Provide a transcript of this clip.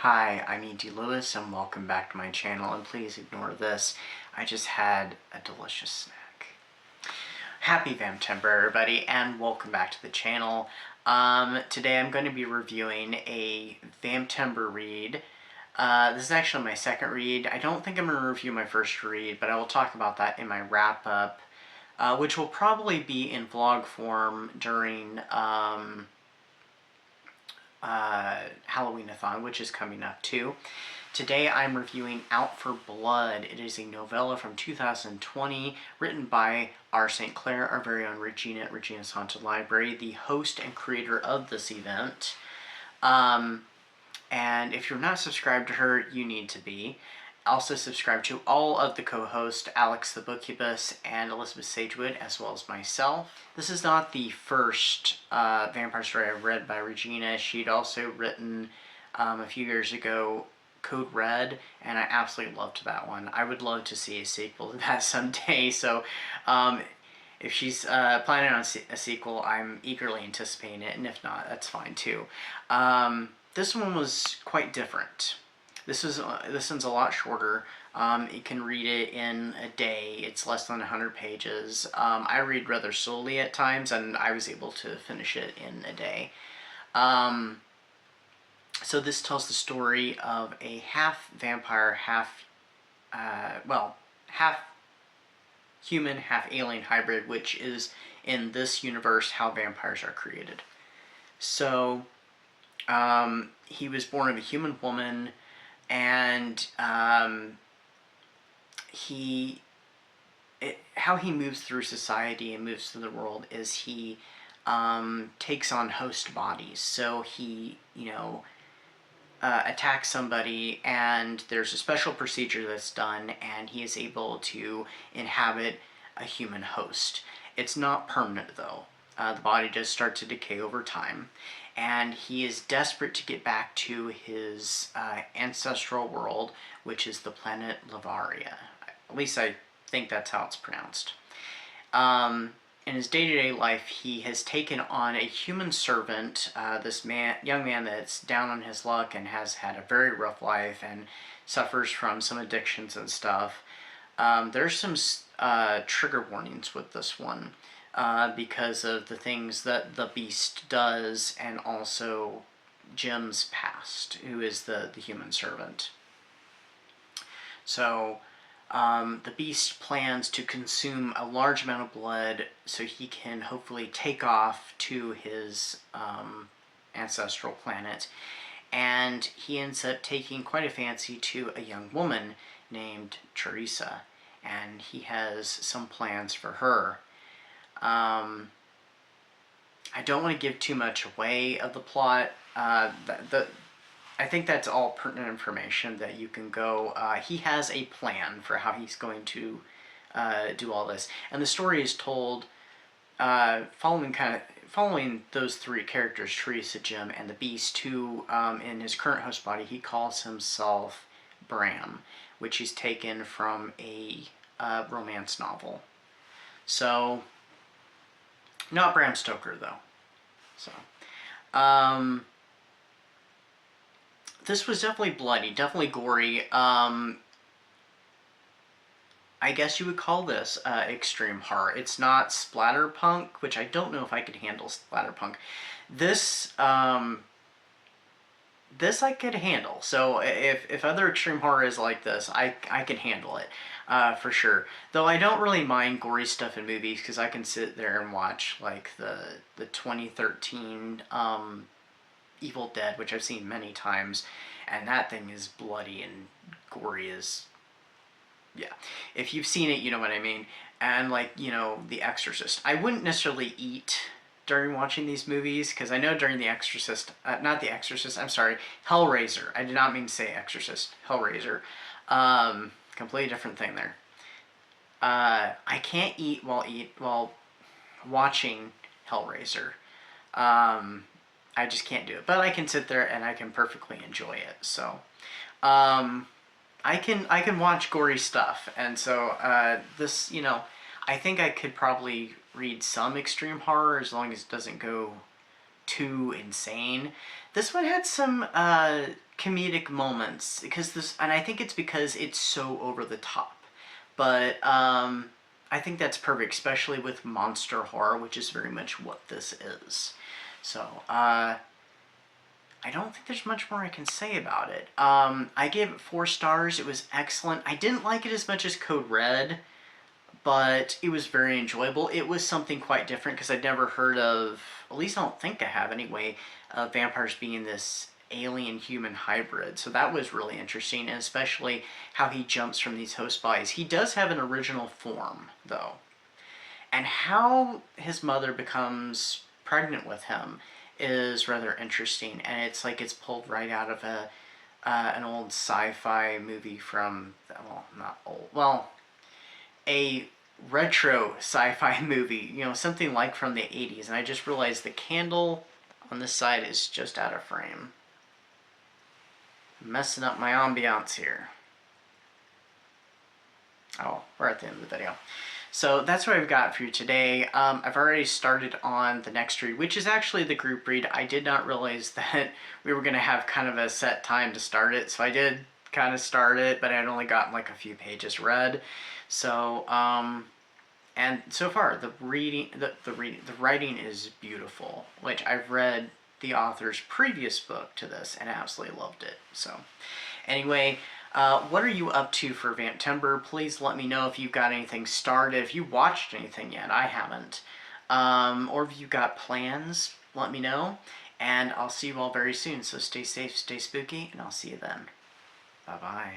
Hi, I'm E.D. Lewis and welcome back to my channel, and please ignore this. I just had a delicious snack. Happy Vamptember, everybody, and welcome back to the channel. Today I'm going to be reviewing a Vamptember read. This is actually my second read. I don't think I'm going to review my first read, but I will talk about that in my wrap-up, which will probably be in vlog form during Halloween-a-thon, which is coming up too. Today I'm reviewing Out for Blood. It is a novella from 2020 written by R. St. Clair, our very own Regina at Regina's Haunted Library, the host and creator of this event. And if you're not subscribed to her, you need to be. Also subscribe to all of the co-hosts, Alex the Bookubus and Elizabeth Sagewood, as well as myself. This is not the first vampire story I've read by Regina. She'd also written a few years ago Code Red, and I absolutely loved that one. I would love to see a sequel to that someday, so if she's planning on a sequel, I'm eagerly anticipating it, and if not, that's fine too. This one was quite different. This one's a lot shorter. You can read it in a day. It's less than 100 pages. I read rather slowly at times, and I was able to finish it in a day. So this tells the story of a half vampire, half human, half alien hybrid, which is in this universe how vampires are created. So he was born of a human woman, and how he moves through society and moves through the world is he takes on host bodies. So he, attacks somebody, and there's a special procedure that's done, and he is able to inhabit a human host. It's not permanent, though. The body does start to decay over time, and he is desperate to get back to his ancestral world, which is the planet Lavaria. At least I think that's how it's pronounced. In his day-to-day life, he has taken on a human servant, this young man that's down on his luck and has had a very rough life and suffers from some addictions and stuff. There's some trigger warnings with this one. Because of the things that the Beast does, and also Jim's past, who is the human servant. So the Beast plans to consume a large amount of blood so he can hopefully take off to his ancestral planet, and he ends up taking quite a fancy to a young woman named Teresa, and he has some plans for her. I don't want to give too much away of the plot. I think that's all pertinent information that you can go. He has a plan for how he's going to do all this, and the story is told following those three characters, Teresa, Jim, and the Beast, who in his current host body he calls himself Bram, which he's taken from a romance novel. So. Not Bram Stoker, though. So, this was definitely bloody, definitely gory. I guess you would call this extreme horror. It's not splatterpunk, which I don't know if I could handle splatterpunk. This I could handle. So if other extreme horror is like this, I can handle it. For sure. Though I don't really mind gory stuff in movies, because I can sit there and watch like the 2013 Evil Dead, which I've seen many times, and that thing is bloody and gory as, yeah. If you've seen it, you know what I mean. And like, The Exorcist. I wouldn't necessarily eat during watching these movies, because I know during The Exorcist, not The Exorcist, I'm sorry, Hellraiser. I did not mean to say Exorcist. Hellraiser. Completely different thing there. I can't eat while watching Hellraiser. I just can't do it. But I can sit there and I can perfectly enjoy it. So, I can watch gory stuff, and so this, I think I could probably read some extreme horror as long as it doesn't go too insane. This one had some comedic moments, because this, and I think it's because it's so over the top. But I think that's perfect, especially with monster horror, which is very much what this is. So I don't think there's much more I can say about it. I gave it 4 stars. It was excellent. I didn't like it as much as Code Red, but it was very enjoyable. It was something quite different because I'd never heard of, at least I don't think I have anyway, vampires being this alien-human hybrid. So that was really interesting, and especially how he jumps from these host bodies. He does have an original form, though. And how his mother becomes pregnant with him is rather interesting, and it's like it's pulled right out of an old sci-fi movie from, well, not old, well, a retro sci-fi movie, you know, something like from the 80s. And I just realized the candle on this side is just out of frame. Messing up my ambiance here. Oh, we're at the end of the video. So that's what I've got for you today. I've already started on the next read, which is actually the group read. I did not realize that we were going to have kind of a set time to start it, so I did kind of start it, but I'd only gotten like a few pages read. So, and so far the writing is beautiful. Which I've read the author's previous book to this and absolutely loved it. So, anyway. What are you up to for Vamptember? Please let me know if you've got anything started, if you watched anything yet. I haven't. Or if you've got plans, let me know. And I'll see you all very soon. So stay safe, stay spooky, and I'll see you then. Bye-bye.